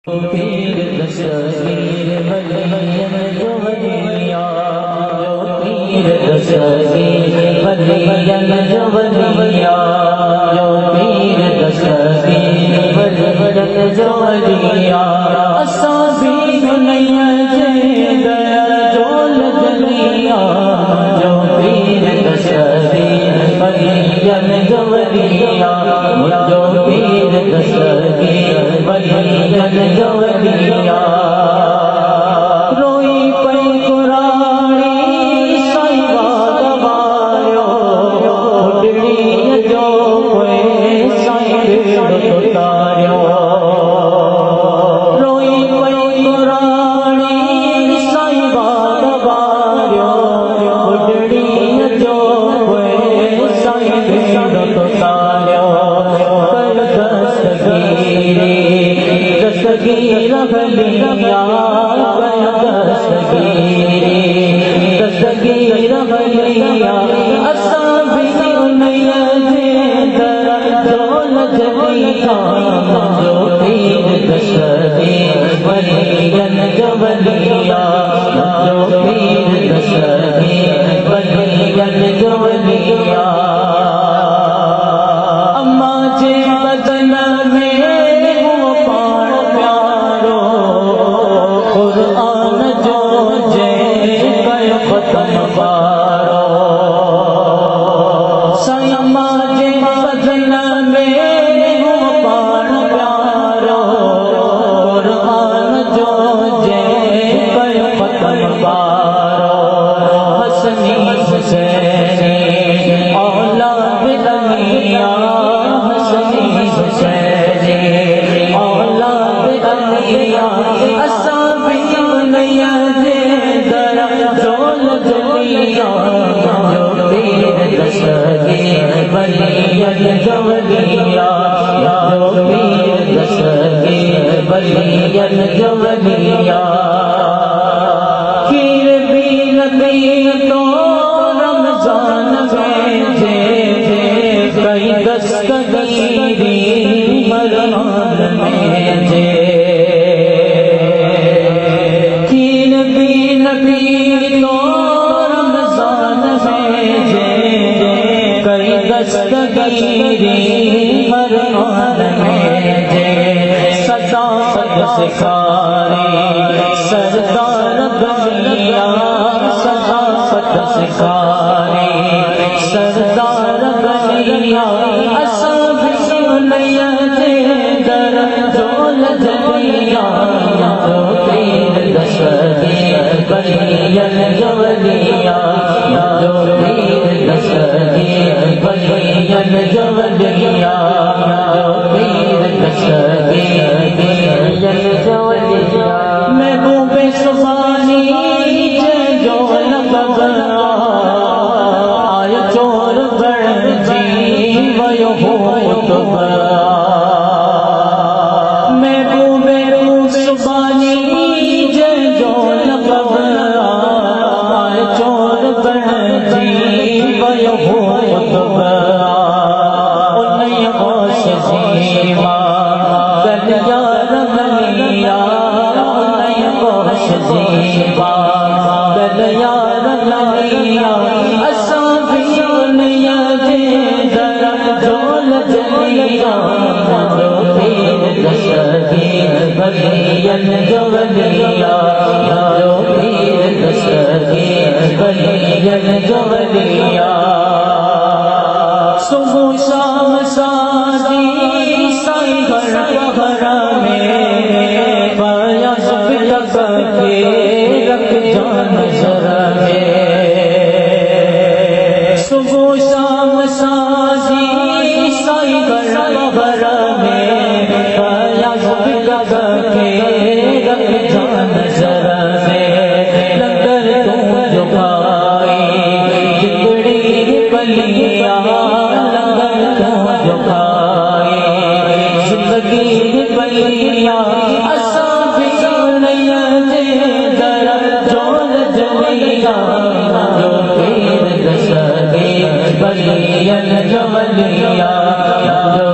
पीर दस्तगीर वलियन जो वलिया, जो पीर दस्तगीर वलियन जो वलिया, जो पीर दस्तगीर वलियन जो वलिया। असां भी दुनिया जे दया जो लजलिया, जो पीर दस्तगीर वलियन जो वलिया, जो पीर दस्तगीर वलियन जो वलिया। रोई पई कुरानी साईं वागवायो, उडड़ी जो कोई साईं बेड़ो तारियो। रोई पई कुरानी साईं वागवायो, उडड़ी जो कोई साईं बेड़ो तारियो। कर दस्तगीरी दस्तगीर वलिया, दस्तगीर वलिया। असां भी दुनिया जे दर जो लजलिया, जो पीर दस्तगीर वलियन जो वलिया, जो पीर दस्तगीर वलियन जो वलिया। अम्मा जे बदन में वो पाण प्यारो, कुरान जो जे कयो ख़त्म वारो। साईं अम्मा जे बदन में वो पाण प्यारो, कुरान जो जे कयो ख़त्म वारो। हसनी हुसैनी औलाद अलिया, हसनी हुसैनी औलाद अलिया। असां भी दुनिया जे दर जो लजलिया, जो पीर दस्तगीर वलियन जो वलिया, जो पीर दस्तगीर वलियन जो वलिया। खीर भी नबी तो रमजान में जे कई दस्तगीरी मरमान में जे। खीर भी नबी तो रमजान में जे कई दस्तगीरी मरमान में जे। सदाकत सिखारी सरदार बलिया, सदाकत सिखारी सरदार बलिया। असां भी दुनिया जे दर जो लजलिया, जो पीर दस्तगीर वलियन जो वलिया, जो पीर दस्तगीर वलियन जो वलिया, जो पीर दस्तगीर वलियन जो वलिया। महबूबे सुभानी जो लक़ब आयो चोर बणजी वयो हो। महबूबे सुभानी जो लक़ब आयो चोर बणजी वयो हो। उन्हीं होश जीवा गलिया रमलिया, उन्हीं होश जीवा गलिया रमलिया। असां भी दुनिया जे दर जो लजलिया, जो पीर दस्तगीर वलियन जो वलिया, जो पीर दस्तगीर वलियन जो वलिया। सुबह शाम साजी साईं घर में पाया सब तक के रख जान नजर में। सुबह शाम साजी साईं घर में पाया सब तक के रख जान नजर में। लंगर तू जो खाई जिंदड़ी बलिया, लंगर तू जो खाई जिंदगी बलिया। असां भी दुनिया जे दर जो लजलिया, जो पीर दस्तगीर वलियन जो वलिया, जो